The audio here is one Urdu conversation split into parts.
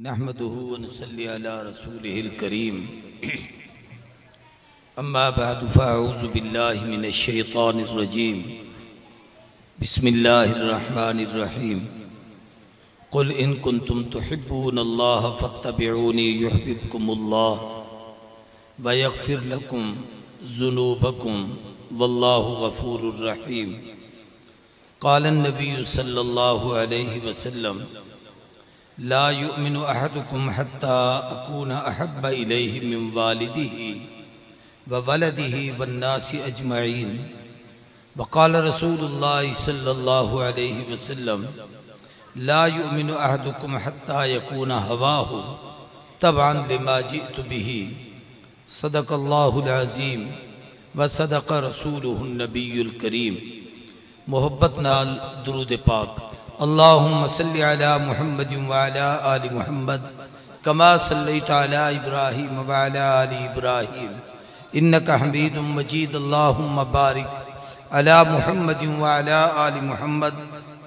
نحمده ونصلي على رسوله الكريم اما بعد فاعوذ بالله من الشيطان الرجيم بسم الله الرحمن الرحيم قل ان كنتم تحبون الله فاتبعوني يحببكم الله ويغفر لكم ذنوبكم والله غفور رحيم قال النبي صلى الله عليه وسلم لا يؤمن أحدكم حتى أكون أحب إليه من والده وولده والناس أجمعين وقال رسول الله صلى الله عليه وسلم لا يؤمن أحدكم حتى يكون هواه تبعا لما جئت به صدق الله العظيم وصدق رسوله النبي الكريم محبت نال درود پاک اللهم صل على محمد وعلى آل محمد كما صليت على إبراهيم وعلى آل إبراهيم إنك حميد مجيد اللهم بارك على محمد وعلى آل محمد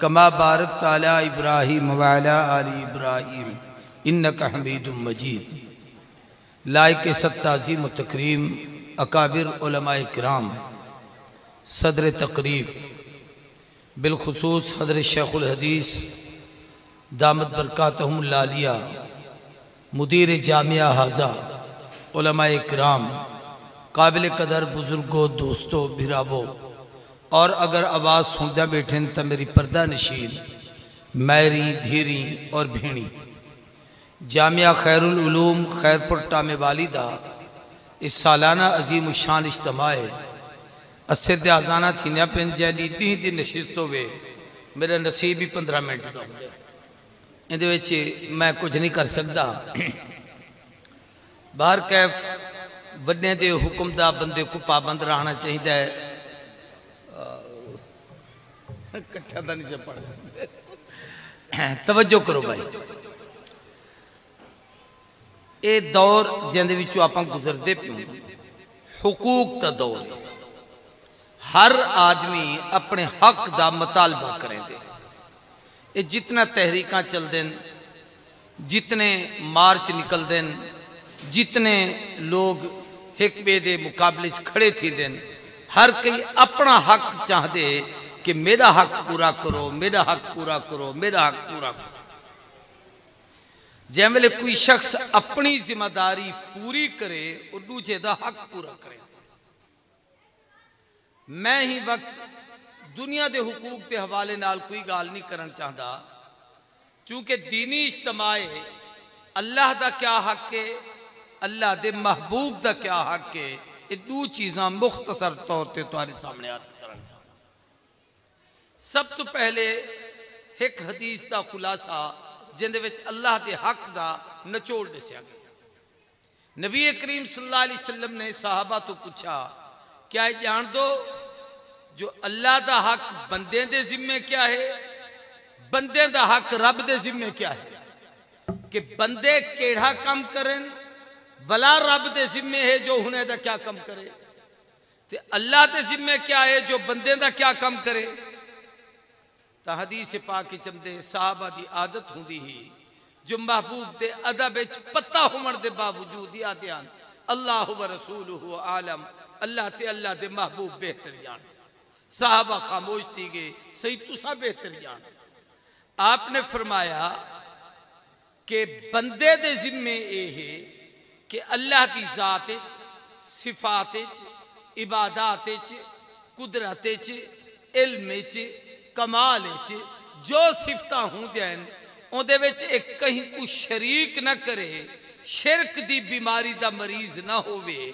كما باركت على إبراهيم وعلى آل إبراهيم إنك حميد مجيد لائق سب تعظیم و تکریم اکابر علماء کرام صدر تقریب بالخصوص حضرت شیخ الحدیث دامت برکاتہم العالیہ مدیر جامعہ حاضہ علماء کرام قابل قدر بزرگوں دوستوں بھراووں اور اگر آواز سندا بیٹھن تا میری پردہ نشین میری دھیری اور بھینی جامعہ خیر العلوم خیرپور ٹامے والدہ اس سالانہ عظیم الشان اجتماع اسے دے آزانہ تھینیا پین جیلی دی نشست ہوئے میرا نصیب ہی 15 منٹ کا ہوئے اندھے ویچے میں کچھ نہیں کر سکتا باہر کیف وڈنے دے حکم دا بندے کو پابند رہنا چاہی دے کٹھا دا نہیں سے پڑھ سکتے توجہ کرو بھائی اے دور جندے وچو آپاں گزر دے پیوں حقوق تا دور ہے ہر آدمی اپنے حق دا مطالبہ کریں دے یہ جتنا تحریکاں چل دیں جتنے مارچ نکل دیں جتنے لوگ ایک بے دے مقابلے کھڑے تھی دیں ہر کئی اپنا حق چاہ دے کہ میرا حق پورا کرو میرا حق پورا کرو میرا حق پورا کرو جیملے کوئی شخص اپنی ذمہ داری پوری کرے اور دوجے دا حق پورا کرے میں ہی وقت دنیا دے حقوق دے حوالے نال کوئی گال نہیں کرن چاہتا چونکہ دینی اجتماع اللہ دا کیا حق ہے اللہ دے محبوب دا کیا حق ہے یہ دو چیزاں مختصر طور تے تمہارے سامنے عرض کرن چاہتا سب تو پہلے ایک حدیث دا خلاصہ جندے وچ اللہ دے حق دا نچوڑ دسیا گیا نبی کریم صلی اللہ علیہ وسلم نے صحابہ تو پوچھا کیا جان دو جو اللہ دا حق بندے دے ذمہ کیا ہے بندے دا حق رب دے ذمہ کیا ہے کہ بندے کیڑا کم کریں ولا رب دے ذمہ ہے جو ہنے دا کیا کم کرے تے اللہ دے ذمہ کیا ہے جو بندے دا کیا کم کرے تا حدیث پاک چمدے صحابہ دی عادت ہوندی ہی جو محبوب دے ادب وچ پتہ ہومن دے باوجود یا دیان اللہ و رسولہ عالم اللہ تے اللہ دے محبوب بہتر جان صحابہ خاموش تھی گئے صحیح تسا بہتر جان آپ نے فرمایا کہ بندے دے ذمہ اے ہے کہ اللہ کی ذات صفات عبادات قدرت علم کمال جو صفتہ ہوں دین ان دے وچ ایک کہیں کو شریک نہ کرے شرک دی بیماری دا مریض نہ ہوئے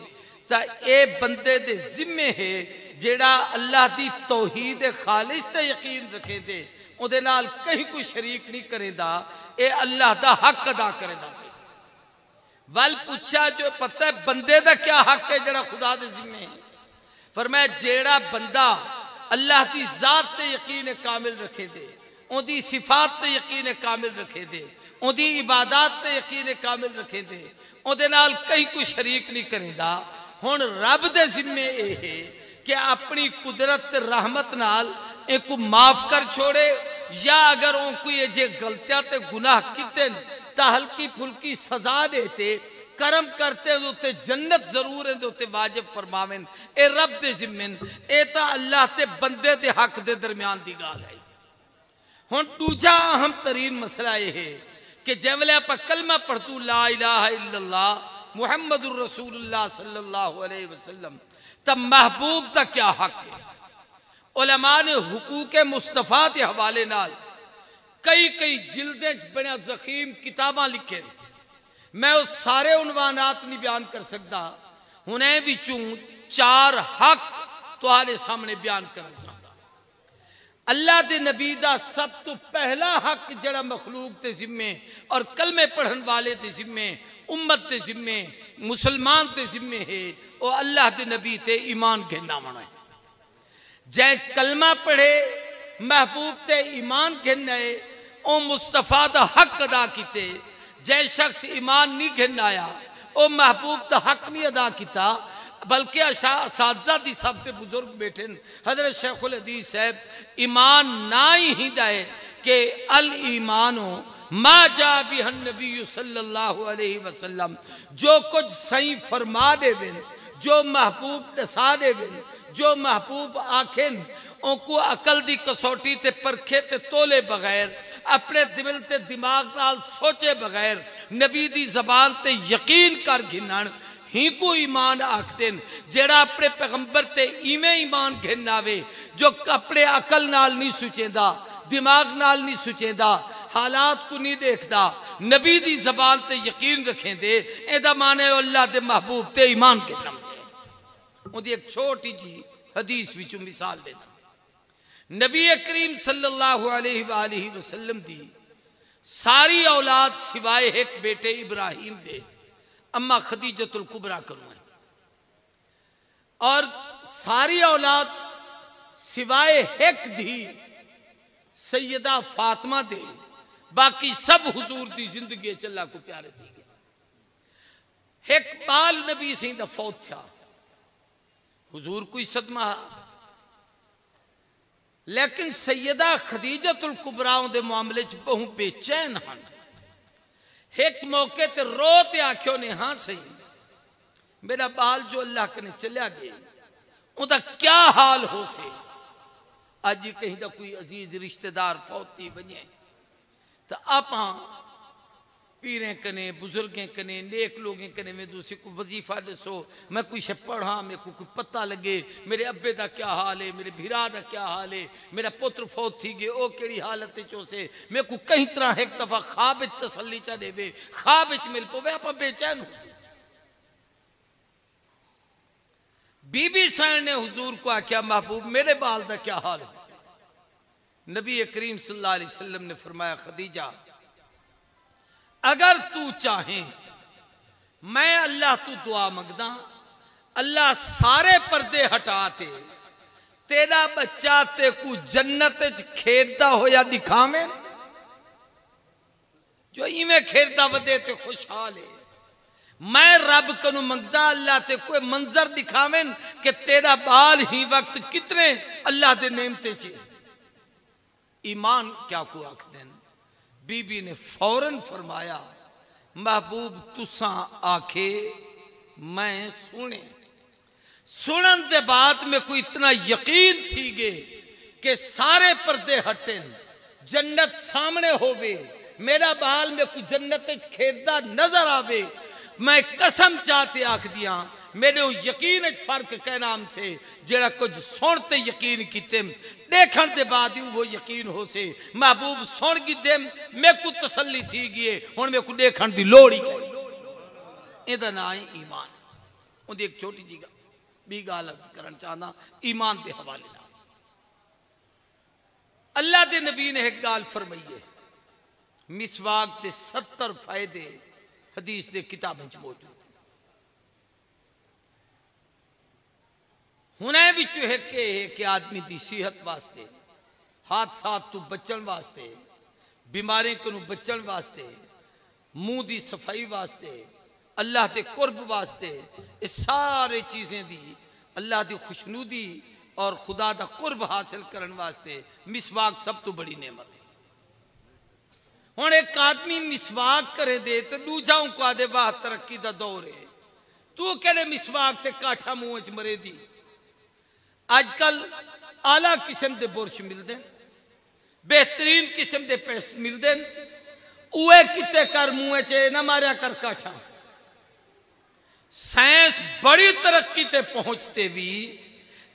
تا اے بندے دے ذمہ ہے جیڑا اللہ دی توحید خالص تے یقین رکھے دے ان دے نال کہیں کوئی شریک نہیں کرے دا اے اللہ دا حق ادا کرے دا وال پوچھا جو پتہ ہے بندے دا کیا حق ہے جیڑا خدا دے ذمہ ہے فرمایا جیڑا بندہ اللہ دی ذات تے یقین کامل رکھے دے ان دی صفات تے یقین کامل رکھے دے ان دی عبادات تے یقین کامل رکھے دے ان دے نال کہیں کوئی شریک نہیں کرے دا ہن رب دے ذمہ اے ہے کہ اپنی قدرت رحمت نال ایک معاف کر چھوڑے یا اگر ان کو یہ جے غلطیاں تے گناہ کیتے تے ہلکی پھلکی سزا دیتے کرم کرتے دوتے جنت ضرور ہے دوتے واجب فرماویں اے رب دے ذمن اے تا اللہ تے بندے دے حق دے درمیان دی گال ہے ہن دوجا اہم ترین مسئلہ یہ ہے کہ جیولے آپ کلمہ پڑھتو لا الہ الا اللہ محمد الرسول اللہ صلی اللہ علیہ وسلم تب محبوب تا کیا حق ہے علماء نے حقوق مصطفیٰ دے حوالے نال کئی جلدیں بڑا زخیم کتاباں لکھے میں اس سارے عنوانات نہیں بیان کر سکتا انہیں بھی چون 4 حق تمہارے سامنے بیان کرنا چاہتا اللہ دے نبی دا سب تو پہلا حق جڑا مخلوق تے ذمے اور کلمے پڑھن والے تے ذمے امت تے ذمے مسلمان تے ذمے ہے وہ اللہ دے نبی تے ایمان گھننا منا ہے جائے کلمہ پڑھے محبوب تے ایمان گھننا ہے او مصطفیٰ دا حق ادا کیتے جائے شخص ایمان نہیں گھننا آیا او محبوب دا حق نہیں ادا کیتا بلکہ اساتذہ دی سب تے بزرگ بیٹھے حضرت شیخ الحدیث صاحب ایمان نہ ہی دائے کہ الایمانو ما جا بھی النبی صلی اللہ علیہ وسلم جو کچھ صحیح فرما دے بن جو محبوب دسا دے بن جو محبوب آکھیں ان کو عقل دی کسوٹی تے پرکھے تے تولے بغیر اپنے دل تے دماغ نال سوچے بغیر نبی دی زبان تے یقین کر گھنن ہی کو ایمان آکھدن جیڑا اپنے پیغمبر تے ایمان گھناوے جو اپنے عقل نال نہیں سوچیندا دماغ نال نہیں سوچیندا حالات کو نہیں دیکھدا نبی دی زبان تے یقین رکھیں دے ایدہ مانے اللہ دے محبوب تے ایمان گھنم دے وہ دی ایک چھوٹی جی حدیث بھی چون مثال دینا نبی کریم صلی اللہ علیہ وآلہ وسلم دی ساری اولاد سوائے ایک بیٹے ابراہیم دے اما خدیجۃ الکبریٰ کروں ہے اور ساری اولاد سوائے ایک دی سیدہ فاطمہ دے باقی سب حضور دی زندگی چلا کو پیارے دی گئے ایک بال نبی سے دا فوت تھا حضور کوئی صدمہ لیکن سیدہ خدیجۃ الکبریٰ دے معاملے چ بہوں بے چین ہن ایک موقع تے روتے آکھیوں نے ہاں صحیح میرا بال جو اللہ کنے چلیا گیا ان دا کیا حال ہو سے آج یہ کہیں دا کوئی عزیز رشتہ دار فوتی بنیے تو آپ پیریں کنے بزرگیں کنے نیک لوگیں کنے میں دوسری کو وظیفہ دسو میں کوئی شے پڑھا میں کوئی پتہ لگے میرے ابے دا کیا حال ہے میرے بھیرا دا کیا حال ہے میرا پتر فوت تھی گئے او کیڑی حالت چو سے میں کوئی کہیں طرح ایک دفعہ خواب تسلی چا دے وے خواب مل پوے آپ بے چین ہو بی بی سائن نے حضور کو آکھیا محبوب میرے بال دا کیا حال ہے نبی کریم صلی اللہ علیہ وسلم نے فرمایا خدیجہ اگر تو چاہیں میں اللہ تو دعا مانگدا اللہ سارے پردے ہٹاتے تیرا بچہ تے کو جنت کھیلتا ہو یا دکھاویں جو میں کھیلتا ودے تے خوشحال ہے میں رب کنو منگدا اللہ تے کوئی منظر دکھاویں کہ تیرا بال ہی وقت کتنے اللہ دے نعمتے چے ایمان کیا کو آکھدیں بی بی نے فوراً فرمایا محبوب تساں آکھے میں سنن دے بعد میں کوئی اتنا یقین تھی گے کہ سارے پردے ہٹیں جنت سامنے ہوئے میرا بال میں کوئی جنت کھیلتا نظر آوے میں قسم چاہتے آکھ دیا میرے یقین فرق کہنا ہم سے جیڑا کچھ سنتے یقین کیتے دیکھن دے بعد وہ یقین ہو سے محبوب سن کی دے میں کو تسلی تھی گئے ہن میں کو دیکھن دی لوڑی ایدہ نہ ایمان ان دی ایک چھوٹی جی بھی غالت کرن چاہنا ایمان دے حوالے نہ اللہ دے نبی نے ایک گال فرمائی ہے مسواک دے 70 فائدے حدیث دے کتابیں موجود ہنے بھی چوہے کہ آدمی دی صحت واسطے حادثات تو بچن واسطے بیماریں کنو بچن واسطے منہ دی صفائی واسطے اللہ دے قرب واسطے اس سارے چیزیں دی اللہ دی خوشنودی اور خدا دا قرب حاصل کرن واسطے مسواک سب تو بڑی نعمت ہے ہن ایک آدمی مسواک کرے دے تو دوجا کو آدے واہ ترقی دا دور ہے، تو کہڑے مسواک تے کاٹھا منہ وچ مرے دی۔ اج کل اعلیٰ قسم دے برش ملدے، بہترین قسم دے پیسٹ ملدے، اوے کتے کر منہ وچ نہ ماریا کر کاٹھا۔ سائنس بڑی ترقی تے پہنچتے بھی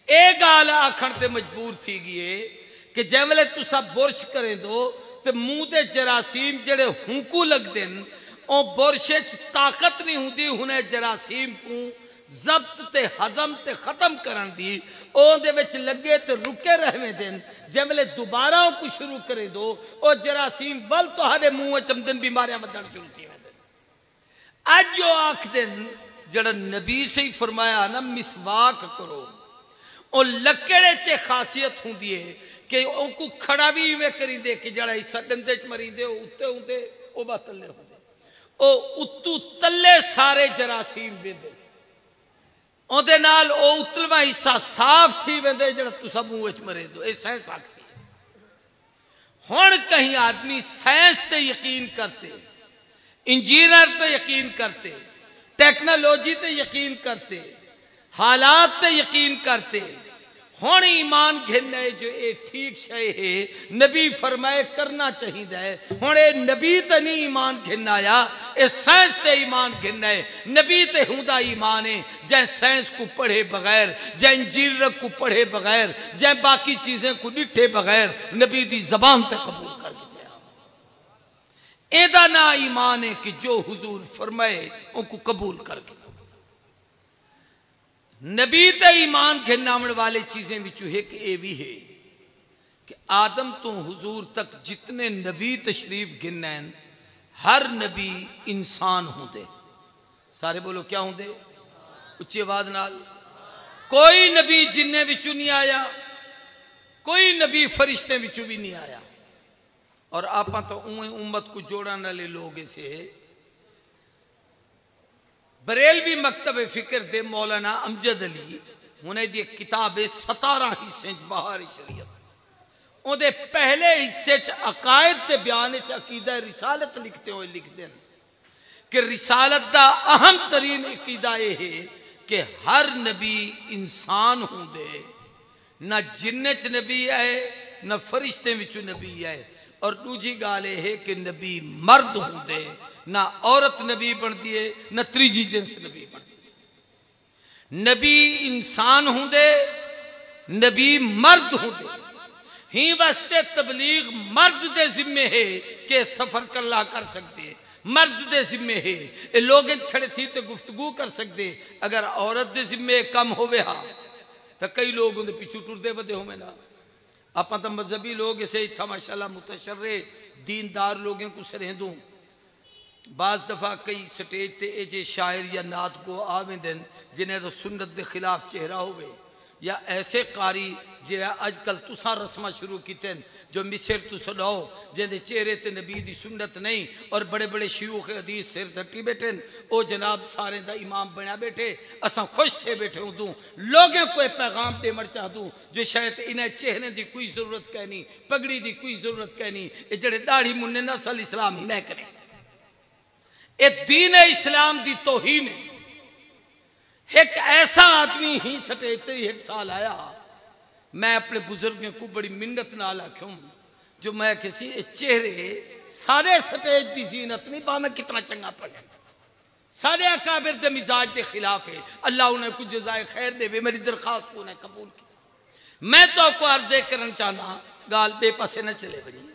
اے گال آکھن تے مجبور تھی گئے کہ جیولے تسا برش کریں دو تے منہ دے جراثیم جڑے ہنکو لگ دیں او برشے طاقت نہیں ہوں دی انہیں جراثیم کو ضبط تے ہضم تے ختم کرن دی او دے وچ لگے تے رکے رہنے دیں جیولے دوبارہ کو شروع کریں دو او جراثیم بل تو ہدے منہ چمدن بیماریاں بدن شروع تھی ہیں۔ آج جو آکھ دیں جڑا نبی سے ہی فرمایا نا مسواک کرو، او لکڑے چے خاصیت ہوں دیئے کہ او کو کھڑا بھی ہوئے کریں دے کہ جڑا حصہ دندے چ مریں دے اتے ہوں دے او با تلے ہوں دے او اتو تلے سارے جراثیم بھی دے او دے نال او اتلوہ حصہ صاف تھی بھی دے جڑا تو سب موچ مرے دو اے سائنس آکتی ہے۔ ہون کہیں آدمی سائنس تے یقین کرتے، انجینئر تے یقین کرتے، ٹیکنالوجی تے یقین کرتے، حالات تے یقین کرتے، ہون ایمان گھننے جو اے ٹھیک شے ہے نبی فرمائے کرنا چاہیے ہے۔ ہون اے نبی تے نہیں ایمان گھنایا، اے سائنس تے ایمان گھننا ہے۔ نبی تے ہوندا ایمان ہے جائیں سائنس کو پڑھے بغیر، جائیں انجینئر کو پڑھے بغیر، جائیں باقی چیزیں کو ڈٹھے بغیر نبی دی زبان تے قبول کر دیا۔ ایدہ نا ایمان ہے کہ جو حضور فرمائے ان کو قبول کر گیا۔ نبی تے ایمان گھنامن والے چیزیں وچوں ہے کہ اے بھی ہے کہ آدم تو حضور تک جتنے نبی تشریف گھنیں ہر نبی انسان ہوں دے۔ سارے بولو کیا ہوں دے؟ اچھی آواز نال۔ کوئی نبی جننے وچوں نہیں آیا، کوئی نبی فرشتے وچوں بھی نہیں آیا، اور آپاں تو امت کو جوڑانے والے لوگ سے بریلوی مکتب فکر دے مولانا امجد علی انہیں دی کتاب 17 حصے بہار شریعت ان دے پہلے حصے عقائد تے بیان عقیدہ رسالت لکھتے ہوئے لکھ دیں کہ رسالت دا اہم ترین عقیدہ یہ ہے کہ ہر نبی انسان ہوں دے، نہ جنچ نبی آئے نہ فرشتے وچوں نبی آئے، اور دوجی گالے ہے کہ نبی مرد ہوں دے، نہ عورت نبی بن دیے نہ تریجی جنس نبی بن دیے۔ نبی انسان ہوں دے، نبی مرد ہوں دے، ہی واسطے تبلیغ مرد دے ذمہ ہے کہ سفر کرلا کر سکتے، مرد دے ذمہ ہے لوگ کھڑے تھی تو گفتگو کر سکتے، اگر عورت دے ذمہ کم ہوئے ہاں تو کئی لوگ انہیں پیچھو ٹر دے ودے ہوئے نا۔ اپنا تو مذہبی لوگ اسے اتھا ماشاءاللہ متشرع دیندار لوگوں کو سرہندوں، بعض دفعہ کئی سٹیج تے ایجے شاعر یا نعت کو آویں دن جنہیں تو سنت دے خلاف چہرہ ہوئے، یا ایسے قاری جنہیں آج کل تساں رسمہ شروع کیتے ہیں جو مصر تو سناؤ جنہیں چہرے تے نبی دی سنت نہیں، اور بڑے بڑے شیوخ حدیث سر سٹی بیٹھے او جناب سارے دا امام بنا بیٹھے، اساں خوش تھے بیٹھے ہوں دوں لوگیں کوئی پیغام دے مر چاہ دوں جو شاید انہیں چہرے دی کوئی ضرورت کہنی، پگڑی دی کوئی ضرورت کہنی، یہ جڑے داڑھی مننے نسل اسلام ہی نہ کریں۔ اے دین اسلام دی توہین ہے۔ ایک ایسا آدمی ہی سٹیتے ہی ایک سال آیا، میں اپنے بزرگوں کو بڑی منت نہ آکھوں جو میں کسی چہرے سارے سٹیج دی زینت نہیں پا میں کتنا چنگا پڑھا، سارے اکابر دے مزاج دے خلاف ہے، اللہ انہیں کچھ جزائے خیر دے وے، میری درخواست کو انہیں قبول کی۔ میں تو آپ کو عرضے کرنا چاہنا گال بے پاسے نہ چلے بنی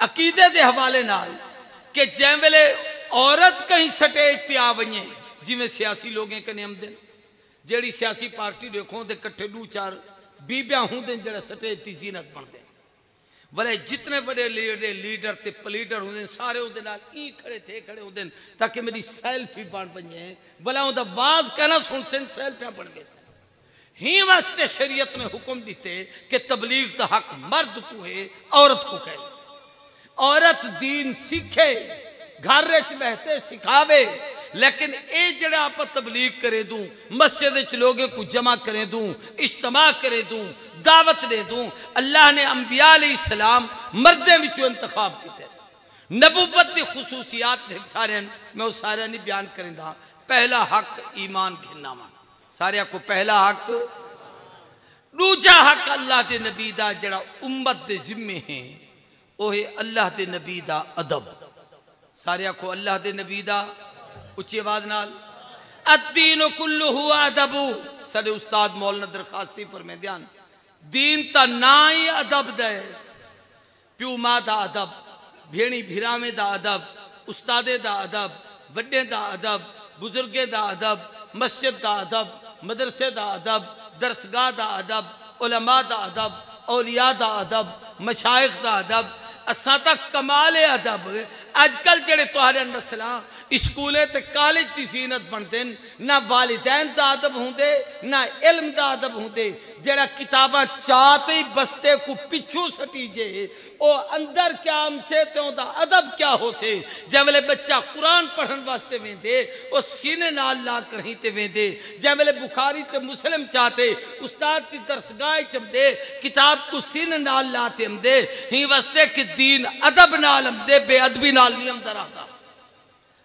عقیدے دے حوالے نال کہ جائیں ویلے عورت کہیں سٹیج پہ آوئیں جی میں سیاسی لوگیں کا نیم دیں، جیڑی سیاسی پارٹی دیکھوں دے کٹھے دو چار بیبیاں ہوں دیں جڑا سٹیج تی زینت بن دیں، بلے جتنے بڑے لیڈر تے پلیڈر ہوں دیں سارے ہوں دیں ای کھڑے ہوں دیں تاکہ میری سیلفی بن بنیں، بلے ہوں دا باز کہنا سن سن سیلفیاں بن گئے سن۔ ہی واسطے شریعت نے حکم دیتے کہ تبلیغ دا حق مرد کو ہے، عورت کو کہے، عورت دین سیکھے، گھر رچ بہتے سکھاوے، لیکن اے جڑا آپ تبلیغ کرے دوں، مسجد وچ لوگوں کو جمع کرے دوں، اجتماع کرے دوں، دعوت دے دوں، اللہ نے انبیاء علیہ السلام مردے وچوں انتخاب کیتے، نبوت دی خصوصیات سارے میں اس سارے نہیں بیان کریں دا. پہلا حق ایمان گھننا وا سارے کو پہلا حق. دوجا حق اللہ دے نبی دا جڑا امت دے ذمے ہیں وہ ہے اللہ دے نبی دا ادب. سارے کو اللہ دے نبی دا اچھی آواز نال الدین کلہ ادب. سارے استاد مولانا درخواستی پر میں دھیان دین تا نا ہی ادب دے. پیو ماں دا ادب, بھیڑی بھیرامے دا ادب, استادے دا ادب, وڈے دا ادب, بزرگے دا ادب, مسجد دا ادب, مدرسے دا ادب, درسگاہ دا ادب, علماء دا ادب, اولیاء دا ادب, مشائخ دا ادب. اساں تک کمال ادب. اج کل جڑے تہاڈے نسلاں اسکولے تے کالج دی زینت بنتے نہ والدین دا ادب ہوندے نہ علم دا ادب ہوندے. جڑا کتاباں چاہتے بستے کو پچھو سٹی جے او اندر کیا ہم سے تے دا ادب کیا ہو سے. جے ویلے بچہ قرآن پڑھن واسطے ویندے او سینے نال لا کہیں تے ویندے. جے ویلے بخاری تے مسلم چاہتے استاد کی درسگاہ چمدے کتاب کو سینے نال لاتے ہم دے ہی واسطے کہ دین ادب نال ہم دے بے ادبی نال نہیں ہم در آتا.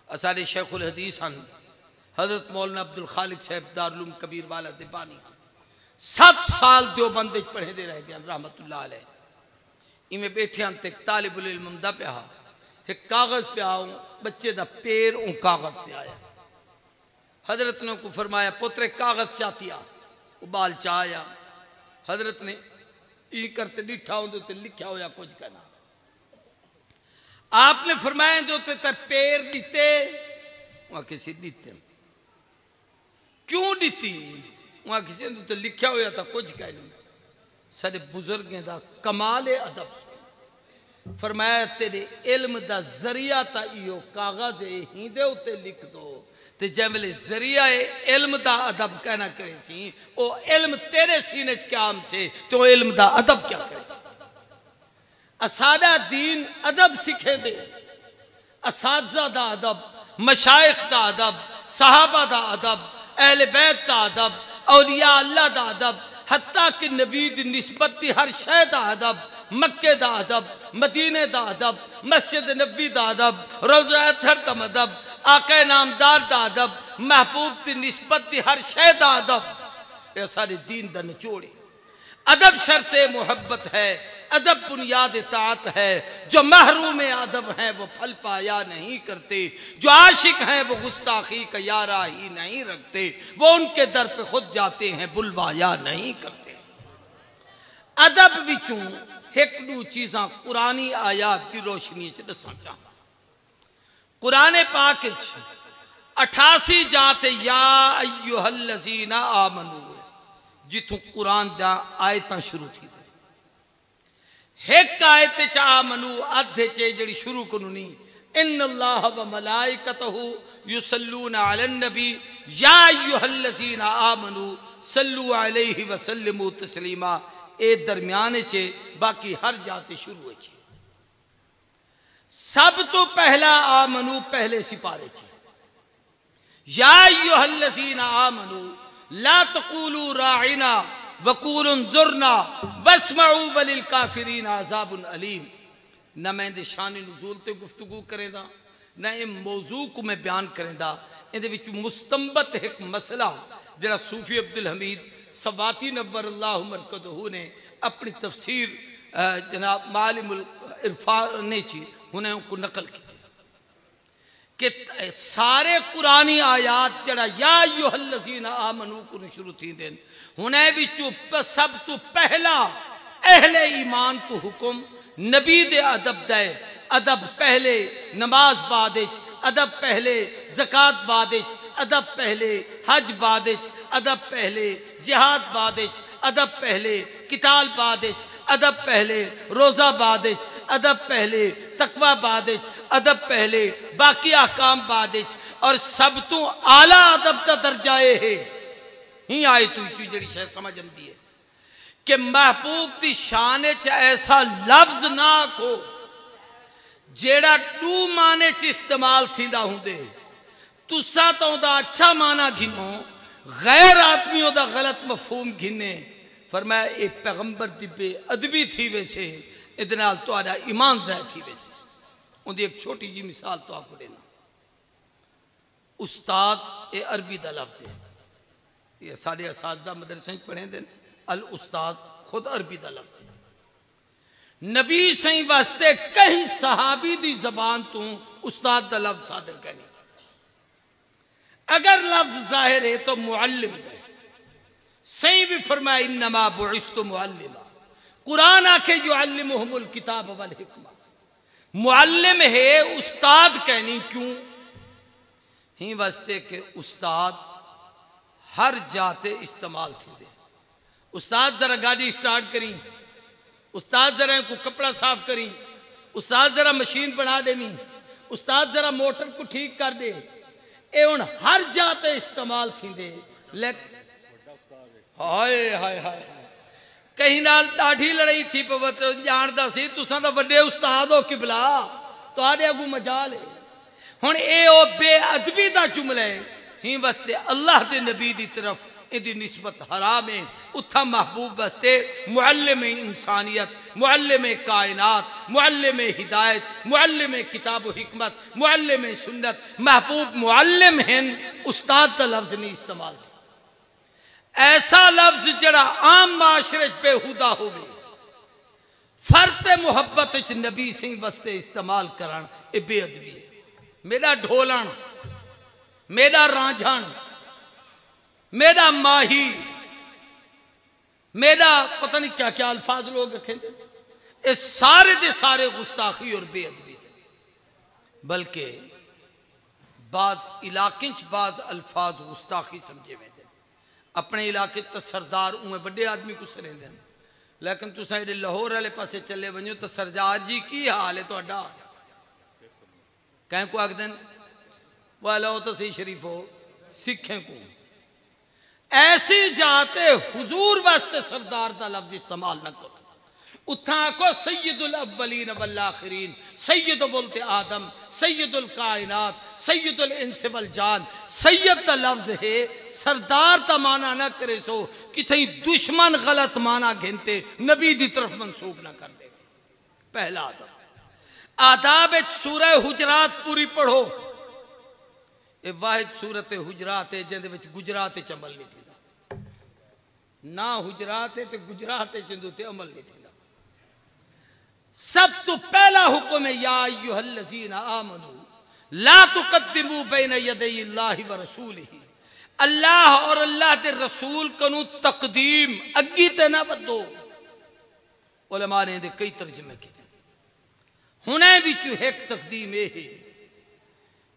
اساڑے شیخ الحدیث ہن حضرت مولانا عبدالخالق صاحب دارالعلوم کبیر والا دیبانی 7 سال دیوبند وچ پڑھے دے رہ گئے رحمت اللہ علیہ. میں بیٹھے ہم تک طالب العلم دا پہ ہاں ایک کاغذ پہ آؤں بچے دا پیر ان کاغذ پہ آیا. حضرت نے کو فرمایا پتر کاغذ چاہتی آ بال چاہیا. حضرت نے یہ کرتے ڈٹھا ہوں تو لکھا ہویا کچھ کہنا. آپ نے فرمایا جو تے پیر دیتے وہاں کسی دیتے کیوں دیتی وہاں کسی نے تو لکھا ہویا تھا کچھ کہنا. سارے بزرگیں دا کمال ادب فرمایا تیرے علم دا ذریعہ تا ایو کاغذ ہی دے اتے لکھ دو تے جیملے ذریعہ علم دا ادب کہنا کرے سی او علم تیرے سینے چکام سے تو علم دا ادب کیا کرے سی. اسادہ دین ادب سکھے دے. اساتذہ دا ادب, مشائخ دا ادب, صحابہ دا ادب, اہل بیت دا ادب, اولیاء اللہ دا ادب, حتیٰ کہ نبی دی نسبت دی ہر شے دا ادب, مکے دا ادب, مدینے دا ادب, مسجد نبی دا ادب, روضہ اطہر دا ادب, آقا نامدار دا ادب, محبوب دی نسبت دی ہر شے دا ادب. یہ سارے دین دا نچوڑی. ادب شرط محبت ہے, ادب بنیاد اطاعت ہے. جو محروم ادب ہیں وہ پھل پایا نہیں کرتے, جو عاشق ہیں وہ گستاخی کا یارہ ہی نہیں رکھتے, وہ ان کے در پہ خود جاتے ہیں بلوایا نہیں کرتے. ادب وچوں ایک دو چیزاں قرآنی آیات کی روشنی چ دساں چاہاں. قرآن پاک 88 جاتے یا ایھا الذین آمنو جتوں قرآن دا آیتاں شروع تھی دے. ایک آیت چاہ منو ادھے چے جڑی شروع کنونی ان اللہ و ملائکتہ یصلون علی النبی یا ایھا الذین آمنو صلو علیہ وسلموا تسلیما. اے درمیانے چے باقی ہر جاتے شروع چے. سب تو پہلا آمنو پہلے سپارے چے یا ایھا الذین آمنو لا تقولوا راعنا وقولوا انظرنا واسمعوا وللکافرین عذاب علیم. نہ میں دے شان نزول تے گفتگو کریں دا نہ ان موضوع کو میں بیان کریں دا. ان دے وچ مستنبت ایک مسئلہ جڑا صوفی عبدالحمید سواتی نور اللہ مرکزہ نے اپنی تفسیر جناب معالم العرفان نے چی انہیں کو نقل کی کہ سارے قرآنی آیات جڑا یا ایھا الذین آمنو کو شروع تھی دین انہیں وچوں سب تو پہلا اہل ایمان کو حکم نبی دے ادب دے. ادب پہلے نماز بعدچ, ادب پہلے زکات بعدچ, ادب پہلے حج بعدچ, ادب پہلے جہاد بعدچ, ادب پہلے قتال بعدچ, ادب پہلے روزہ بعدچ, ادب پہلے تقوی بعدچ, ادب پہلے باقی احکام بعدچ. اور سب تو اعلیٰ ادب کا درجہ ہے ہی آئے تو جڑی شے سمجھ آندی ہے کہ محبوب دی شان چ ایسا لفظ نہ کو جیڑا ٹو مانے چ استعمال تھیندا ہوندے. تساں تو دا اچھا معنی گھنو غیر آدمیوں دا غلط مفہوم گھنے. فرمایا اے پیغمبر دی بے ادبی تھی ویسے ادنال تہاڈا ایمان ضائع تھی ویسے. ان دی ایک چھوٹی جی مثال تو آپ کو دینا. استاد یہ عربی دا لفظ ہے, یہ سارے اساتذہ مدرسے پڑھیں دیں. الاستاذ خود عربی دا لفظ ہے. نبی سائیں واسطے کہیں صحابی دی زبان تو استاد دا لفظ صادر کرنی. اگر لفظ ظاہر ہے تو معلم ہے. سائیں بھی فرمایا انما بعثت معلما. قرآن آکھے یعلمہم الکتاب والحکمہ. معلم ہے استاد کہنی کیوں؟ ہی واسطے کہ استاد ہر جاتے استعمال تھی دے. استاد ذرا گاڑی سٹارٹ کریں, استاد ذرا کو کپڑا صاف کریں, استاد ذرا مشین بنا دینی, استاد ذرا موٹر کو ٹھیک کر دے. اے ان ہر جاتے استعمال تھی دے. لیکن ہائے ہائے ہائے کہیں نال ڈاڑھی لڑائی تھی پوت جاندا سی تساں دا وڈے استاد ہو قبلہ تو آدھے اگو مجال ہے. ہن اے او بے ادبی دا جملہ ہے. ہی واسطے اللہ دے نبی دی طرف ادی نسبت حرام ہے. اتھا محبوب واسطے معلم انسانیت, معلم کائنات, معلم ہدایت, معلم کتاب و حکمت, معلم سنت, محبوب معلم ہیں. استاد دا لفظ نہیں استعمال تھی. ایسا لفظ جڑا عام معاشرے بے ہدا ہوئے فرت محبت وچ نبی سی واسطے استعمال کرن اے بے ادبی ہے. میرا ڈھولن, میرا رانجھن, میرا ماہی, میرا پتہ نہیں کیا کیا الفاظ لوگ رکھیں دے, یہ سارے دے سارے گستاخی اور بے ادبی دے. بلکہ بعض علاقے بعض الفاظ گستاخی سمجھے میں دے. اپنے علاقے تو سردار اوے بڑے آدمی کو سریں دیں, لیکن تو سائے لاہور والے پاسے چلے ونجو تو سردار جی کی حال ہے تو اڈا کہیں کو آگ دن والا ہو تو صحیح شریف ہو سکھیں کو. ایسی جاتے حضور واسطے سردار دا لفظ استعمال نہ کرو. اتھا کو سید الاولین والآخرین, سید ولد آدم, سید الکائنات, سید الانس والجان. سید دا لفظ ہے, سردار دا معنی نہ کرے سو کتھیں دشمن غلط معنی گھنتے نبی دی طرف منسوب نہ کر دے. پہلا آدم. آداب سورہ حجرات پوری پڑھو. یہ واحد سورت حجرات ہے جن دے وچ گجرات عمل نہیں تھی دا. نہ حجرات تے گجرات چندو تے عمل نہیں تھی دا. سب تو پہلا حکم ہے یا ایھا الذین آمنو لا تقدموا بین یدی اللہ ورسولہ. اللہ اور اللہ دے رسول کنو تقدیم اگی تے نہ بدو. علماء نے دے کئی ترجمے کیتے. ہنے وچوں ایک تقدیم یہ ہے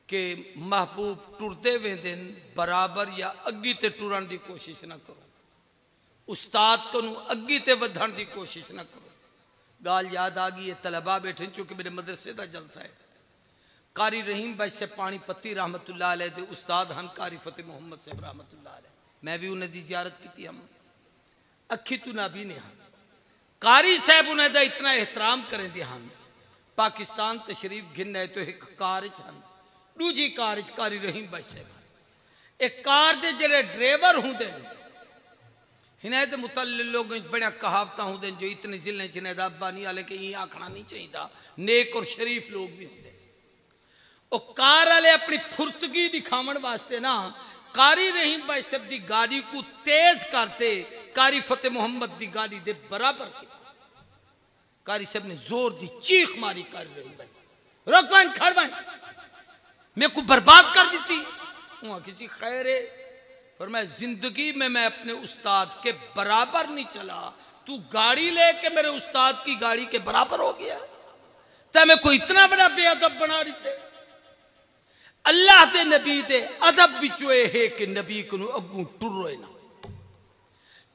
کہ محبوب ٹرتے وے دن برابر یا اگی تے ٹرن دی کوشش نہ کرو. استاد کنو اگی تے ودھن دی کوشش نہ کرو. گال یاد آگئی ہے طلباء بیٹھیں چونکہ میرے مدرسے دا جلسہ ہے. قاری رحیم بھائی سے پانی پتی رحمت اللہ علیہ دے استاد ہن قاری فتح محمد صاحب رحمت اللہ علیہ. میں بھی انہیں دی زیارت کی تھی. ہم اکھی تو نابی نے ہم قاری صاحب انہیں دا اتنا احترام کریں دے. ہم پاکستان تشریف گھن ہے تو ایک کارج ہن دوجی کارج قاری رحیم بھائی صاحب. ایک کار دے جڑے ڈرائیور ہوں دے ہنے دے متعلق لوگ بڑا کہاوتاں ہوں دے جو اتنے ضلع چنے دا بانی والے کہ یہ آکھنا نہیں چاہیے دا. نیک اور شریف لوگ بھی ہوں دے. او کار والے اپنی پھرتگی دکھاون واسطے نا قاری رحیم بھائی صاحب دی گاڑی کو تیز کرتے قاری فتح محمد دی گاڑی دے برابر کی. قاری صاحب نے زور دی چیخ ماری قاری رحیم بھائی صاحب روک بائن کھڑ بائن میں کو برباد کر دیتی. وہاں کسی خیر ہے فرمایا زندگی میں اپنے استاد کے برابر نہیں چلا. تو گاڑی لے کے میرے استاد کی گاڑی کے برابر ہو گیا. تو میں کوئی اتنا بڑا بے ادب بنا دیتے. اللہ دے نبی دے ادب بچوئے ہے کہ نبی کو اگوں ٹر روئے نہ.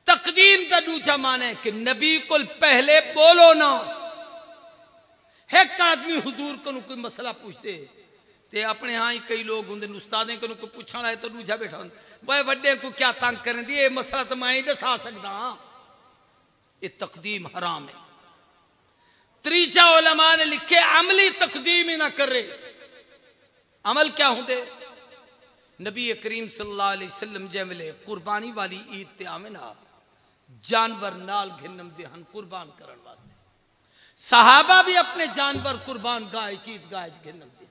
تقدیم دا دوجا معنی ہے کہ نبی کو پہلے بولو نہ. ایک آدمی حضور کو کوئی مسئلہ پوچھتے تے اپنے ہاں ہی کئی لوگ ہوں استادیں کو کوئی پوچھنا لائے تو دوجا بیٹھا ہوں وہ وڈے کو کیا تنگ کریں دی یہ مسئلہ تو میں ہی دسا سکتا ہاں. یہ تقدیم حرام ہے. تریجا علماء نے لکھے عملی تقدیم ہی نہ کر رہے. عمل کیا ہوں دے نبی کریم صلی اللہ علیہ وسلم جیملے قربانی والی عید تے آمنا جانور نال گھنم دے ہن قربان کرن واسطے. صحابہ بھی اپنے جانور قربان گائے چیت گائے گھن دے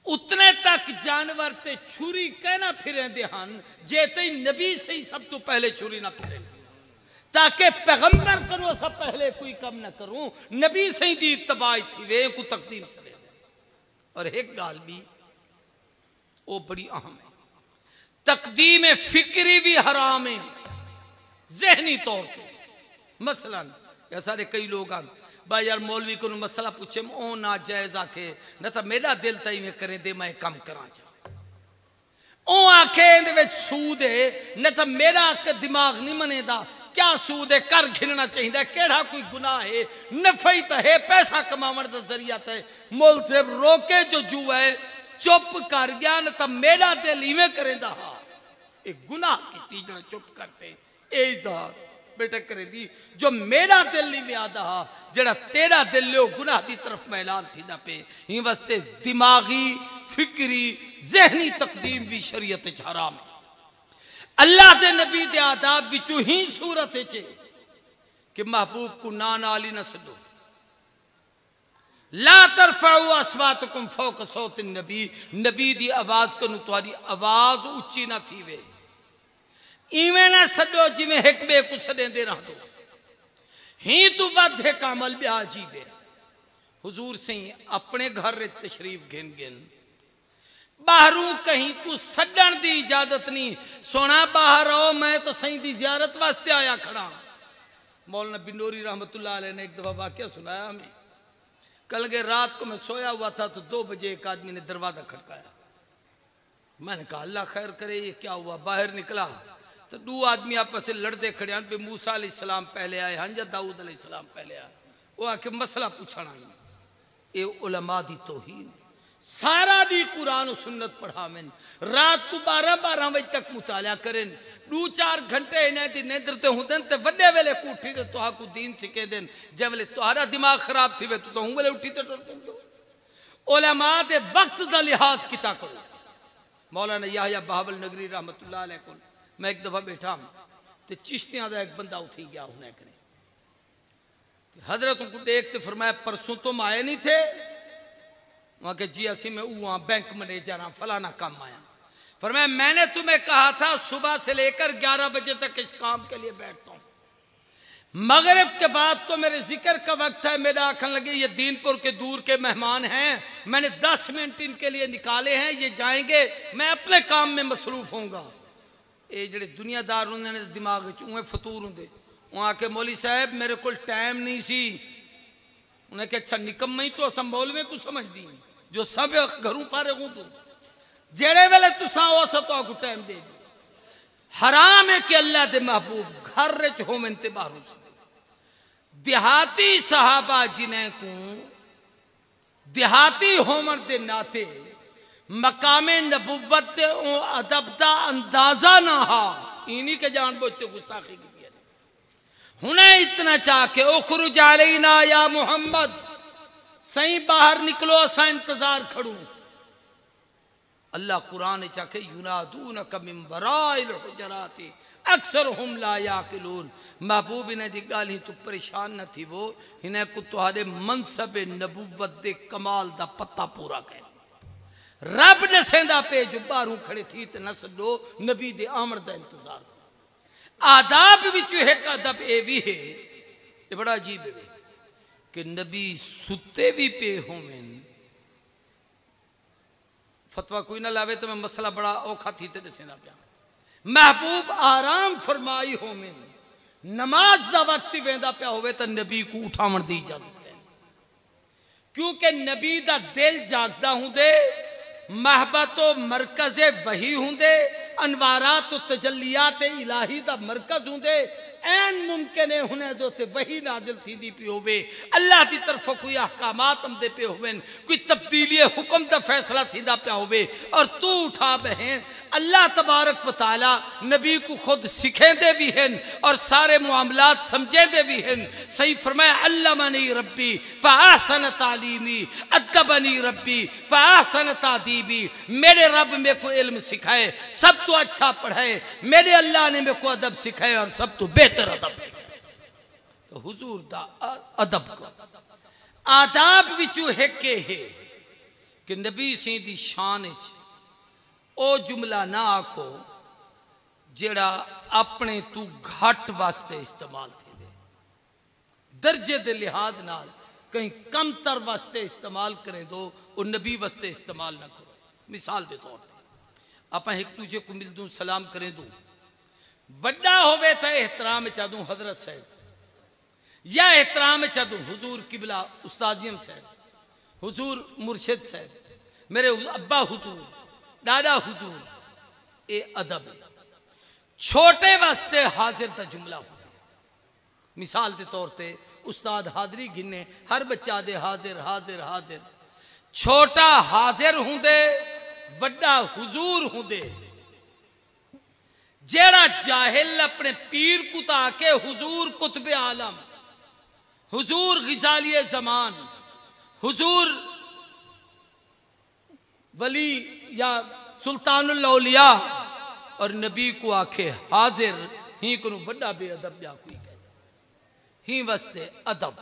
اتنے تک جانور تے چھری کہنا پھریں دے ہن جیتے نبی سے ہی سب تو پہلے چھری نہ پھریں تاکہ پیغمبر کرو سب پہلے کوئی کم نہ کروں نبی سے ہی دی اتباع تھی وے کو تقدیم سے دے اور ایک گال بھی وہ بڑی اہم ہے تقدیم فکری بھی حرام ہے ذہنی طور پہ مثلا ایسا دے کئی لوگ آن بھائی یار مولوی کو مسئلہ پوچھے او ناجائز آکھے نہ تا میرا دل تائی میں کریں دے میں کم کران چاہ او آکھے اندے وچ سود ہے نہ تا میرا دماغ نہیں منے دا کیا سود ہے کر گھننا چاہیے دا کیڑا کوئی گناہ ہے نفعی تا ہے پیسہ کماون دا ذریعہ تا ہے مول سے روکے جو ہے چپ کر گیا نہ تا میرا دل ہی میں کریں دا ایک گناہ کی تیجڑا چپ کرتے اے ذات بیٹا کرے دی جو میرا دل نہیں میں آدھا جڑا تیرا دل لے گناہ دی طرف میلان تھی دا پہ ہی واسطے دماغی فکری ذہنی تقدیم بھی شریعت حرام ہے اللہ دے نبی دے آداب بچو ہی صورت ہے کہ محبوب کو نالی نہ سدو لا ترفعوا اصواتکم فوق صوت النبی نبی دی آواز کنو تمہاری آواز اچھی نہ تھی وے ایویں نہ سدو جی میں ایک بے کو سدیں دے رہا دو ہی تو ود ہے کامل بھی عجیب ہے حضور سے اپنے گھر رے تشریف گھن گھن باہروں کہیں کو سڈن دی اجازت نہیں سونا باہر آؤ میں تو صحیح دی زیارت واسطے آیا کھڑا مولانا بنوری رحمت اللہ علیہ نے ایک دفعہ واقعہ سنایا ہمیں کل کے رات کو میں سویا ہوا تھا تو 2 بجے ایک آدمی نے دروازہ کھٹکایا میں نے کہا اللہ خیر کرے یہ کیا ہوا باہر نکلا تو 2 آدمی آپس سے لڑتے کھڑے ہیں پہ موسیٰ علیہ السلام پہلے آئے ہاں یا داؤد علیہ السلام پہلے آئے وہ آکے مسئلہ پوچھنا ہے اے علماء دی توہین سارا دی قرآن و سنت پڑھا میں رات کو 12 بجے تک مطالعہ کریں 2-4 گھنٹے انہیں دی نیندرتے ہوں دن تے وڈے ویلے کو اٹھی تے توہا کو دین سکے دن جب ویلے توہارا دماغ خراب تھی وے تو ہوں ویلے اٹھی تے ٹرکن دو علماء دے وقت دا لحاظ کتا کرو مولانا یحییٰ بہاول نگری رحمت اللہ علیہ کو میں ایک دفعہ بیٹھا ہوں تو چشتیاں دا ایک بندہ اٹھی گیا ہونے کریں حضرت کو دیکھتے فرمایا پرسوں تم آئے نہیں تھے وہاں کہ جی اسی میں وہاں بینک منیجر ہاں فلانا کام آیا فرمایا میں نے تمہیں کہا تھا صبح سے لے کر 11 بجے تک اس کام کے لیے بیٹھتا ہوں مغرب کے بعد تو میرے ذکر کا وقت ہے میرا آنکھن لگے یہ دین پور کے دور کے مہمان ہیں میں نے 10 منٹ ان کے لیے نکالے ہیں یہ جائیں گے میں اپنے کام میں مصروف ہوں گا اے جڑے دنیا دار انہوں نے دماغ چوہے فطور ہوں دے وہاں کے مولی صاحب میرے کل ٹائم نہیں سی انہیں کہ اچھا نکم ہی تو اسم مولوے کو سمجھ دی جو سب گھروں فارغ ہوں تو جڑے ویلے تو ساں ہو سکتا کو ٹائم دے دی حرام ہے کہ اللہ دے محبوب گھر رچ ہو میں انتباہ ہو سکتا دیہاتی صحابہ جنہیں کو دیہاتی ہومن دے ناتے مقام نبوت دے ادب دا اندازہ نہ ہا انہی کے جان بوجھتے گستاخی کی دیا ہنے اتنا چاہ کے اخرج علینا یا محمد صحیح باہر نکلو اسا انتظار کھڑوں اللہ قرآن چاہ کے ینادونک من وراء الحجرات اکثرہم لا یاقلون محبوب انہیں دی گالی تو پریشان نہ تھی وہ انہیں کو تہارے منصب نبوت دے کمال دا پتہ پورا کہنے رب نے سیندہ پہ جو باروں کھڑے تھی تے نسلو نبی دے آمر دا انتظار کو آداب وچو ایک ادب اے بھی ہے یہ بڑا عجیب ہے کہ نبی ستے بھی پہ ہوں میں فتوہ کوئی نہ لاوے تو میں مسئلہ بڑا اوکھا تھی تے سیندہ پہ محبوب آرام فرمائی ہوں میں نماز دا وقتی ویندہ پہ ہوئے تو نبی کو اٹھاون دی اجازت ہے کیونکہ نبی دا دل جاگدہ ہوں دے محبت و مرکز وحی ہوں دے انوارات و تجلیات الہی دا مرکز ہوں دے این ممکن ہے انہیں دوتے وحی نازل تھی دی پی ہوئے اللہ دی طرف کوئی احکامات ہم دے پہ ہوئے کوئی تبدیلی حکم دا فیصلہ تھی دا پہ ہوئے اور تو اٹھا بہن اللہ تبارک و تعالی نبی کو خود سکھیں دے بھی ہیں اور سارے معاملات سمجھیں دے بھی ہیں صحیح فرمایا علمنی ربی فاحسن تعلیمی ادبنی ربی فاحسن تعدیبی میرے رب میں کو علم سکھائے سب تو اچھا پڑھائے میرے اللہ نے میں کو ادب سکھائے اور سب تو بہتر ادب سکھائے تو حضور دا ادب کرو آداب وچوں ایک ہے کہ نبی سی دی شان وچ او جملہ نہ آکھو جڑا اپنے تو گھٹ واسطے استعمال تھی دے درجے دے لحاظ نال کہیں کم تر واسطے استعمال کریں دو اور نبی واسطے استعمال نہ کرو مثال دے طور پہ آپ ایک دوجے کو مل دوں سلام کریں دوں وڈا ہوئے تا احترام چاہ دوں حضرت صاحب یا احترام چاہ دوں حضور قبلہ استاذیم صاحب حضور مرشد صاحب میرے ابا حضور دادا حضور اے ادب ہے چھوٹے واسطے حاضر تا جملہ ہوتا مثال دے طور تے استاد حاضری گھنے ہر بچہ دے حاضر حاضر حاضر چھوٹا حاضر ہوں دے وڈا حضور ہوں دے جیڑا جاہل اپنے پیر کو تاکے حضور قطب عالم حضور غزالی زمان حضور ولی یا سلطان الاولیاء اور نبی کو آکھے حاضر ہی کنو وڈا بے ادب یا کوئی کہے ہی واسطے ادب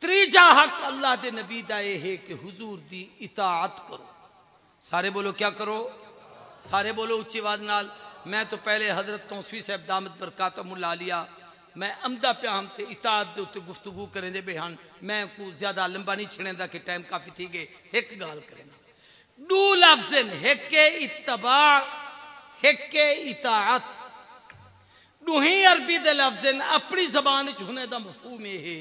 تریجا حق اللہ دے نبی دا یہ ہے کہ حضور دی اطاعت کرو سارے بولو کیا کرو سارے بولو اچھی آواز نال میں تو پہلے حضرت توسوی صاحب دامت برکاتہم اللہ علیہ میں امدہ پہ ہم تے اطاعت دے اتے گفتگو کریں دے بہن میں کو زیادہ لمبا نہیں چھڑیں دا کہ ٹائم کافی تھی گے ایک گال کریں دو لفظن ایک اتباع ایک اطاعت دوہی عربی دے لفظن اپنی زبان چھونے دا مفہوم ہے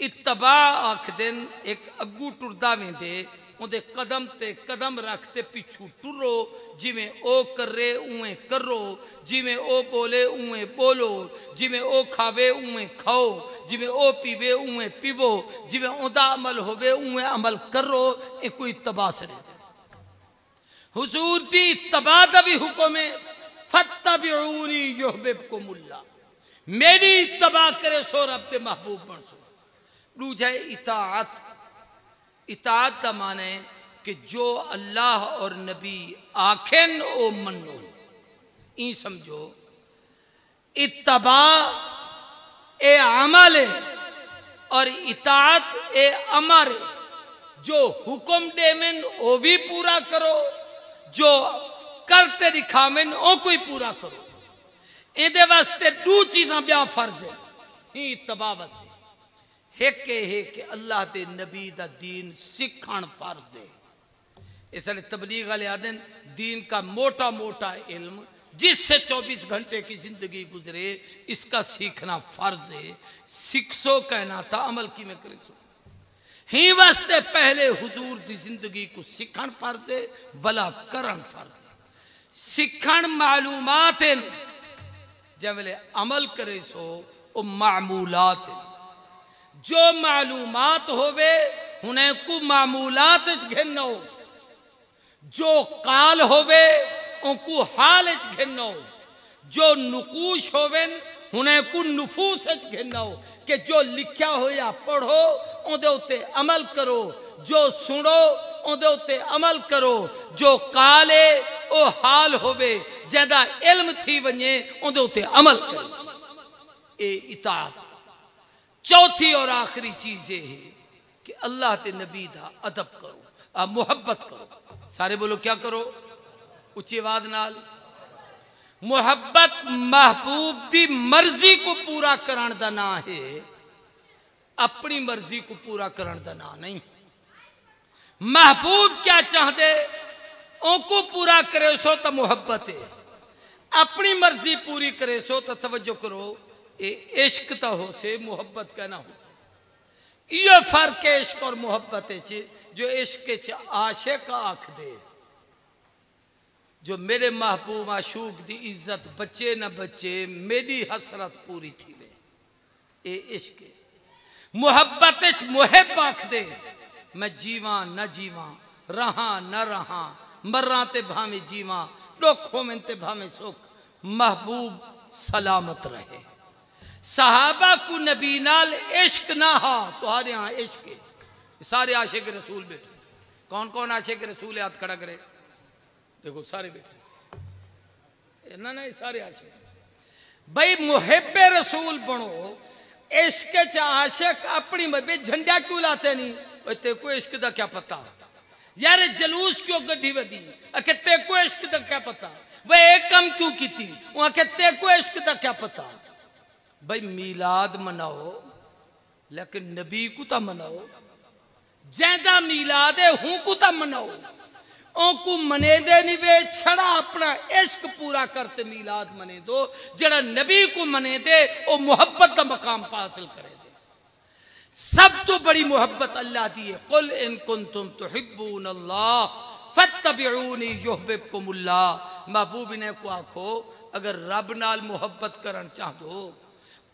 اتباع آکھ دن ایک اگو ٹردہ میں دے ان دے قدم تے قدم رکھتے پیچھو ٹرو جی میں او کر رہے اویں کرو جی میں او بولے اویں بولو جی میں او کھاوے اویں کھاؤ جی میں او پیوے اویں پیو جی میں او دا عمل ہوئے اویں عمل کرو ایک کوئی اتباع سے دے حضور دی اتباع دا بھی حکم ہے فَاتَّبِعُونِي يُحْبِبْكُمُ اللَّهُ میری اتباع کرے سو رب دے محبوب بن سو دو جائے اطاعت اطاعت دا مانے کہ جو اللہ اور نبی آکھن او منو این سمجھو اتباع اے عمل ہے اور اطاعت اے امر جو حکم دے من او بھی پورا کرو جو کرتے دکھامن او کوئی پورا کرو این دے واسطے دو چیزاں بیا فرض ہے ہی اتباع واسطے ایک ہے کہ اللہ دے نبی دا دین سکھان فرض ہے اس لئے تبلیغ علیہ آدن دین کا موٹا موٹا علم جس سے 24 گھنٹے کی زندگی گزرے اس کا سیکھنا فرض ہے سکھ سو کہنا تھا عمل کی میں کرے سو ہی واسطے پہلے حضور دی زندگی کو سکھن فرض ہے ولا کرن فرض ہے سکھن معلومات ہیں جب لے عمل کرے سو وہ معمولات ہیں جو معلومات ہوئے انہیں کو معمولات گھنو جو قال ہوئے ان کو حال گھنو جو نقوش ہوئے انہیں کو نفوس گھنو کہ جو لکھیا ہو یا پڑھو ان دے اتے عمل کرو جو سنو ان دے اتے عمل کرو جو قال ہے او حال ہوئے جیدہ علم تھی ونجے ان دے اتے عمل کرو اے اطاعت چوتھی اور آخری چیز یہ ہے کہ اللہ تے نبی دا ادب کرو محبت کرو سارے بولو کیا کرو اچھی آواز نال محبت محبوب دی مرضی کو پورا کرن دا نا ہے اپنی مرضی کو پورا کرن دا نا نہیں محبوب کیا چاہ دے ان کو پورا کرے سو تا محبت ہے اپنی مرضی پوری کرے سو تا توجہ کرو اے عشق تا ہو سے محبت کا نہ ہو سے یہ فرق عشق اور محبت ہے جو عشق عاشق آنکھ دے جو میرے محبوب معشوق دی عزت بچے نہ بچے میری حسرت پوری تھی لے اے عشق محبت محب آنکھ دے میں جیواں نہ جیواں رہاں نہ رہاں مراں تے بھامے جیواں ڈوکھوں میں تے بھامے سکھ محبوب سلامت رہے صحابہ کو نبی نال عشق نہ ہا تمہارے ہاں عشق ہے سارے عاشق رسول بیٹھے کون کون عاشق رسول ہاتھ کھڑا کرے دیکھو سارے بیٹھے نہ سارے عاشق بھائی محب رسول بنو عشق چ عاشق اپنی بے جھنڈا کیوں لاتے نہیں؟ تے کو عشق دا کیا پتا یار؟ جلوس کیوں گڈی ودی؟ کہ تے کو عشق دا کیا پتا؟ وہ ایک کم کیوں کیتی؟ وہاں کہ تے کو عشق دا کیا پتا؟ بھائی میلاد مناؤ لیکن نبی کو تا مناؤ، جیندہ میلاد ہے ہوں کو تا مناؤ، ان کو منے دے نہیں وے چھڑا اپنا عشق پورا کرتے میلاد منے دو، جڑا نبی کو منے دے وہ محبت دا مقام حاصل کرے دے۔ سب تو بڑی محبت اللہ دی ہے، قل ان کنتم تحبون اللہ فاتبعونی یحببکم اللہ۔ محبوب نے کو آکھو اگر رب نال محبت کرن چاہ دو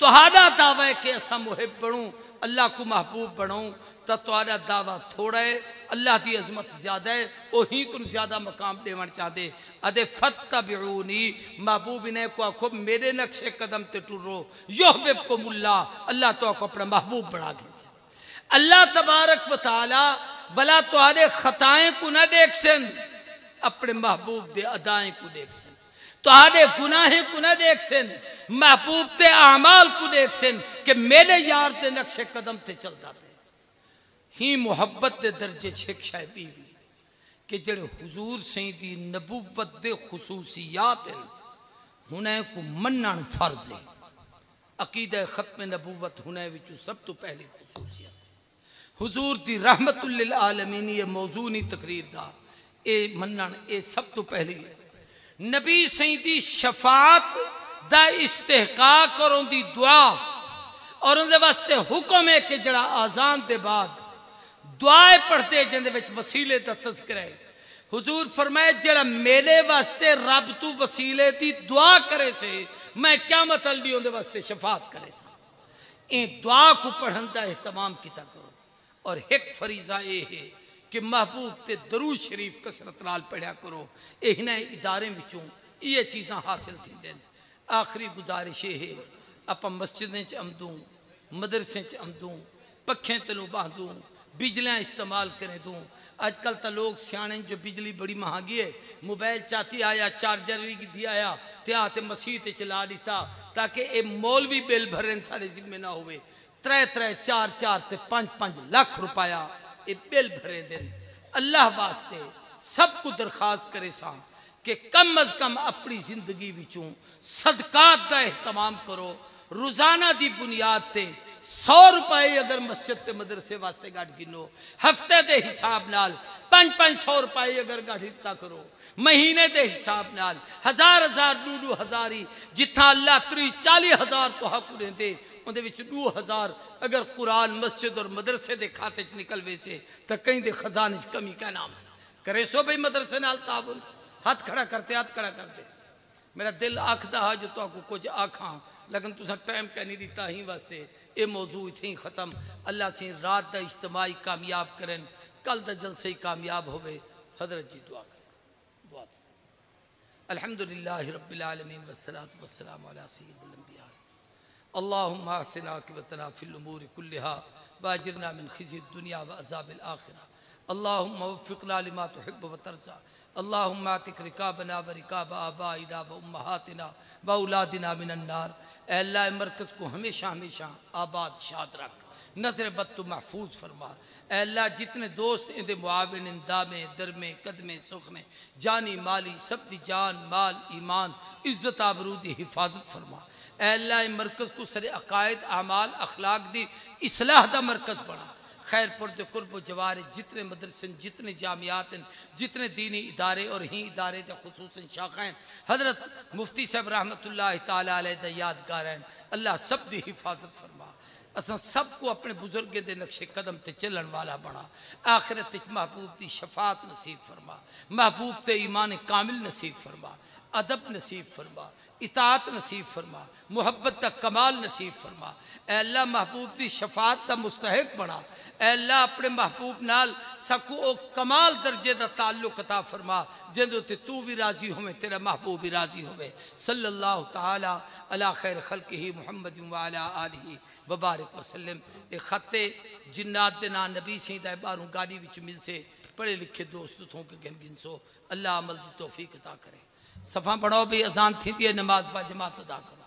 تو ہاڈا دعویٰ ہے کہ اسا محب بنوں، اللہ کو محبوب بنوں، تو تہاڈا دعویٰ تھوڑا ہے، اللہ دی عظمت زیادہ ہے، وہی کو زیادہ مقام دیوان چاہ دے۔ ادے فتبعونی، محبوب نے کو آکھو میرے نقش قدم تے ٹرو، یحببکم اللہ، اللہ تو کو اپنا محبوب بنا گئے سے۔ اللہ تبارک و تعالی بلا تہاڈے خطائیں کو نہ دیکھ سن، اپنے محبوب دے ادائیں کو دیکھ سن، تہاڈے گناہیں کو نہ دیکھ سن، محبوب تے اعمال کو دیکھ سن کہ میرے یار تے نقش قدم تے چلتا پہ۔ ہی محبت دے درجے چھک شاہ بیوی کہ جڑے حضور سیدی نبوت دے خصوصیات ہیں ہنے کو منن فرض ہے۔ عقیدہ ختم نبوت ہنے وچوں سب تو پہلی خصوصیت حضور دی رحمت للعالمین، یہ موضوع نہیں تقریر دا، اے منن اے سب تو پہلی ہے۔ نبی سیدی شفاعت دا استحقاق اور ان دی دعا اور ان دے واسطے حکم ہے کہ جڑا آزان دے بعد دعائیں پڑھتے جن دے وچ وسیلے دا تذکرہ ہے۔ حضور فرمائے جڑا میرے واسطے رب تو وسیلے دی دعا کرے سے میں قیامت الدی ان دے واسطے شفاعت کرے سے۔ ان دعا کو پڑھن دا اہتمام کیتا کرو، اور ایک فریضہ یہ ہے کہ محبوب تے درود شریف کثرت نال پڑھیا کرو۔ انہاں ادارے وچوں یہ چیزاں حاصل تھی دین۔ آخری گزارش یہ ہے اپا مسجدیں چ آمدوں، مدرسیں چ آمدوں، پکھیں تلوں باندوں، بجلیاں استعمال کریں دوں۔ آج کل تا لوگ سیانے جو بجلی بڑی مہنگی ہے، موبائل چاہتی آیا چارجر بھی دی آیا تے آتے مسیح تے چلا دیتا تاکہ اے مولوی بل بھرن سارے ذمہ نہ ہوئے۔ 3 4 تے 5 لاکھ روپیہ اے بل بھرے دن۔ اللہ واسطے سب کو درخواست کرے سا کہ کم از کم اپنی زندگی وچوں صدقات دا اہتمام کرو۔ روزانہ دی بنیاد تے 100 روپے اگر مسجد تے مدرسے واسطے گاڑ گنو، ہفتے دے حساب نال 500 روپے اگر گاڑ ہتا کرو، مہینے دے حساب نال 1000 2 ہزاری جتھا اللہ 40 ہزار تو حق دے ان دے وچ 2000 اگر قرآن مسجد اور مدرسے دے کھاتے چ نکل ویسے تو کہیں دے خزانے چ کمی کا نام سا کرے سو بھئی مدرسے نال تعاون، ہاتھ کھڑا کرتے۔ میرا دل آکھدا ہے جو تو کو کچھ آکھاں لیکن تساں ٹائم کہہ نہیں دیتا ہی واسطے اے موضوع تھی ختم۔ اللہ سے رات دا اجتماعی کامیاب کرن، کل دا جلسے ہی کامیاب ہوئے۔ حضرت جی دعا کریں، دعا الحمدللہ رب العالمین والصلاة والسلام علی سید الانبیاء اللہم احسن عاقبتنا فی الامور کلہا واجرنا من خزی الدنیا وعذاب الآخرہ اللہم وفقنا لما تحب وترضى اللہم اعتق رکابنا ورکاب آبائنا وامہاتنا واولادنا من النار۔ اے اللہ مرکز کو ہمیشہ آباد شاد رکھ، نظر بد تو محفوظ فرما۔ اے اللہ جتنے دوست اندے معاون اندامے درمے قدمے سخنے جانی مالی سب دی جان مال ایمان عزت آبرو دی حفاظت فرما۔ اے اللہ مرکز کو سر عقائد اعمال اخلاق دی اصلاح دا مرکز بنا۔ خیر پر دے قرب و جوار جتنے مدرسن جتنے جامعات جتنے دینی ادارے اور ہی ادارے دے خصوصاً شاخیں حضرت مفتی صاحب رحمت اللہ تعالی علیہ دے یادگار ہیں، اللہ سب دی حفاظت فرما۔ اساں سب کو اپنے بزرگ دے نقش قدم تے چلن والا بنا۔ آخرت محبوب دی شفاعت نصیب فرما، محبوب تے ایمان کامل نصیب فرما، ادب نصیب فرما، اطاعت نصیب فرما، محبت دا کمال نصیب فرما۔ اے اللہ محبوب دی شفاعت دا مستحق بنا۔ اے اللہ اپنے محبوب نال سکو او کمال درجے دا تعلق عطا فرما جندو تے تو بھی راضی ہوئے تیرا محبوب بھی راضی ہوئے۔ صلی اللہ تعالی علی خیر خلقہ محمد وعلی آلہ وبارک وسلم۔ ایک خط جنات دے نا نبی سیدہ باروں گاڑی وچ مل سے پڑھے لکھے دوست تھوں کے گن سو اللہ عمل دی توفیق عطا کرے۔ صفحہ پڑھو بھی اذان تھی دی نماز با جماعت ادا کرو۔